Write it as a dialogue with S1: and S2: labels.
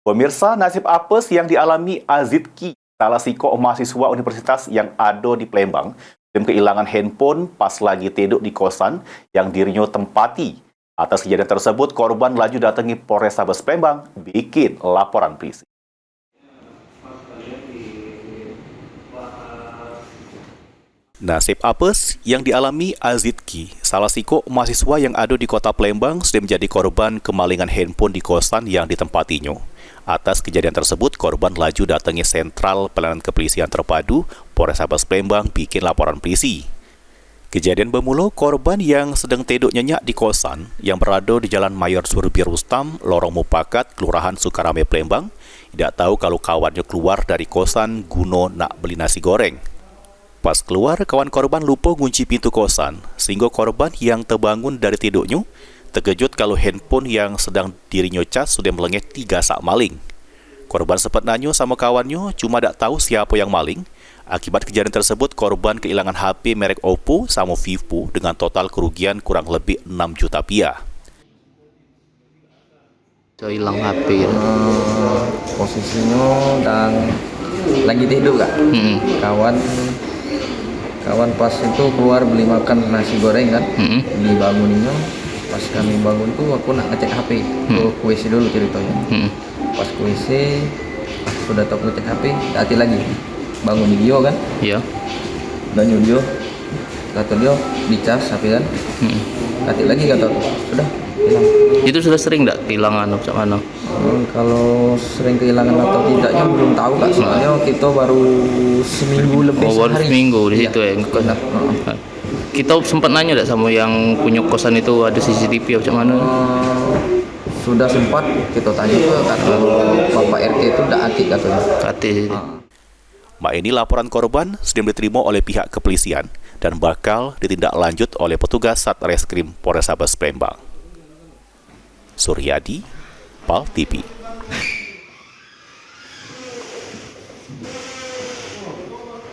S1: Pemirsa, nasib apes yang dialami Azidki, salah siko mahasiswa universitas yang ada di Palembang, dan kehilangan handphone pas lagi tidur di kosan yang dirinya tempati. Atas kejadian tersebut, korban laju datangi Polrestabes Palembang, bikin laporan polisi. Nasib apes yang dialami Azidki, salah siko mahasiswa yang ada di kota Palembang, sudah menjadi korban kemalingan handphone di kosan yang ditempatinya. Atas kejadian tersebut, korban laju datangi Sentral Pelayanan Kepolisian Terpadu Polrestabes Palembang bikin laporan polisi. Kejadian bermula korban yang sedang tidur nyenyak di kosan yang berada di Jalan Mayor Surbi Rustam, Lorong Mupakat, Kelurahan Sukarame, Palembang, tidak tahu kalau kawannya keluar dari kosan guna nak beli nasi goreng. Pas keluar, kawan korban lupa kunci pintu kosan, sehingga korban yang terbangun dari tidurnya terkejut kalau handphone yang sedang dirinya cas sudah melengket 3 sak maling. Korban sempat nanya sama kawannya, cuma tak tahu siapa yang maling. Akibat kejadian tersebut, korban kehilangan HP merek Oppo sama Vivo dengan total kerugian kurang lebih 6 juta rupiah.
S2: So, hilang HP itu.
S3: Posisinya dan lagi tidur kak. Kawan pas itu keluar beli makan nasi goreng kan. Dibanguninnya pas kami bangun tuh aku nak ngecek HP ke WC dulu ceritanya. Pas ke WC sudah tahu ngecek HP, hati lagi bangun dia kan.
S2: Iya.
S3: Dan dia kata dia dicas HP kan. Hati lagi kata sudah hilang.
S2: Itu sudah sering tak kehilangan macam mana?
S3: Kalau sering kehilangan atau tidaknya belum tahu kak, soalnya kita baru seminggu lebih
S2: baru
S3: sehari.
S2: seminggu di situ
S3: Iya,
S2: ya.
S3: benar.
S2: Kita sempat nanya tak sama yang punya kosan itu ada CCTV macam mana?
S3: Sudah sempat kita tanya ke kata Bapak RT itu tidak aktif katanya.
S1: Mak ini laporan korban sudah diterima oleh pihak kepolisian dan bakal ditindaklanjut oleh petugas Satreskrim Polrestabes Palembang. Suryadi, PAL TV.